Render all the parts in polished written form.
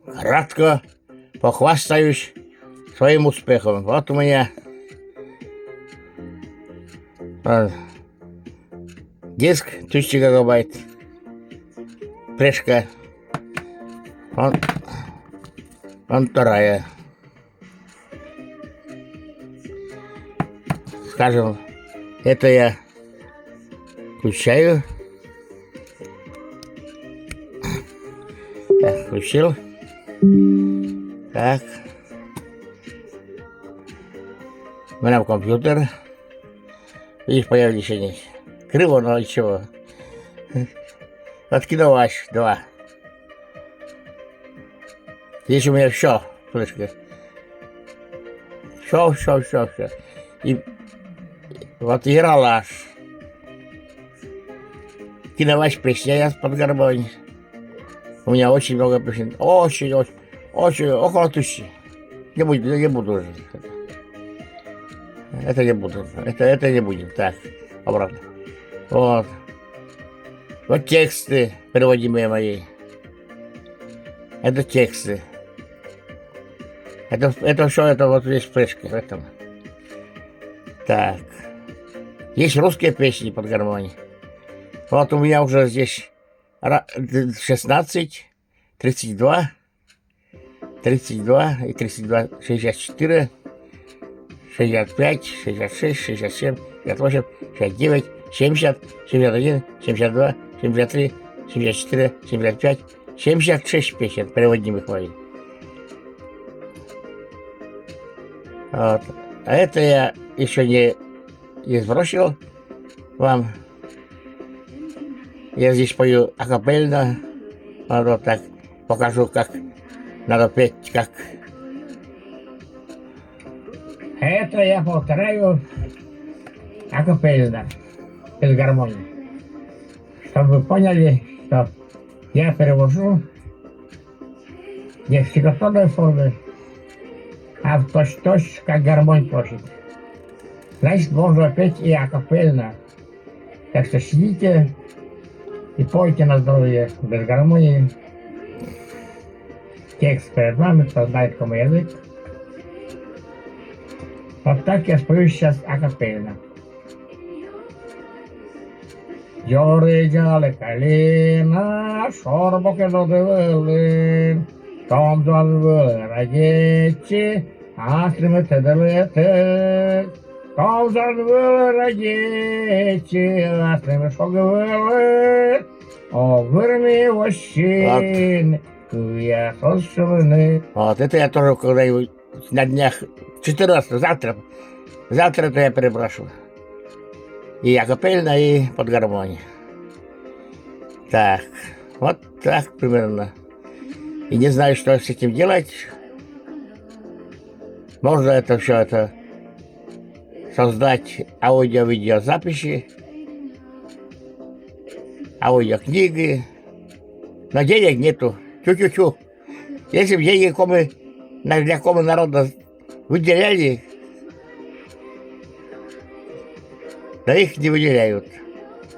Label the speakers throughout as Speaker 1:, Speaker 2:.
Speaker 1: кратко похвастаюсь своим успехом. Вот у меня диск 1000 гигабайт, флешка, вон вторая. Скажем, это я включаю. Так, включил. Так. У меня компьютер. Видишь, появились они. Криво, но ничего. Откидываешь 2. Здесь у меня все, флешка. Все. И вот Ералаш. Киновач песня под гармонь. У меня очень много песен. Очень, около 1000. Не буду уже. Это не буду. Это не будет. Так, обратно. Вот. Вот тексты, переводимые мои. Это тексты. Это все, это вот здесь флешка. В этом. Так. Есть русские песни под гармонь. Вот у меня уже здесь 16, 32 и 32, 64, 65, 66, 67, 68, 69, 70, 71, 72, 73, 74, 75, 76 песен, переводимых моих. Вот. А это я еще не сбросил вам. Я здесь пою акапельно. Вот так покажу, как надо петь, как. Это я повторяю акапельно, без гармонии. Чтобы вы поняли, что я перевожу не в стихотворной форме, а в точь-точь, как гармонь просит. Значит, можно петь и акапельно. Так что сидите и пойте на здоровье, без гармонии. Текст перед вами, кто знает кому язык. Вот так я спою сейчас акапельно. Джори джали калина, шорбоке додивили, том додивили радічі, астрими теделити. Том додивили радічі, астрими шогивили, о вирмі вощини, я сощелини. Вот это я тоже когда-нибудь на днях, 14, завтра это я переброшу. И акапельно, и под гармонию. Так, вот так примерно. И не знаю, что с этим делать. Можно это все это создать аудио-видеозаписи, аудиокниги. Но денег нету. Чу-чу-чу. Если бы деньги для кому народа выделяли, да их не выделяют.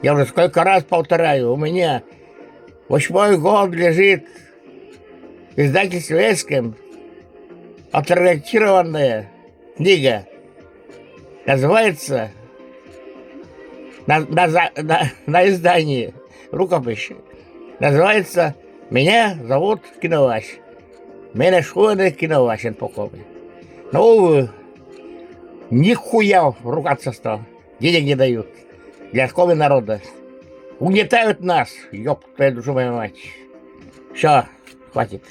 Speaker 1: Я уже сколько раз повторяю, у меня 8-й год лежит в издательстве Эскем отредактированная книга. Называется на издании рукопись. Называется «Меня зовут Киноваш». Меня школьный Киновашин покойный. Ну, нихуя ругаться стал. Денег не дают. Для школы народа. Угнетают нас. Ёб твою душу, моя мать. Все, хватит.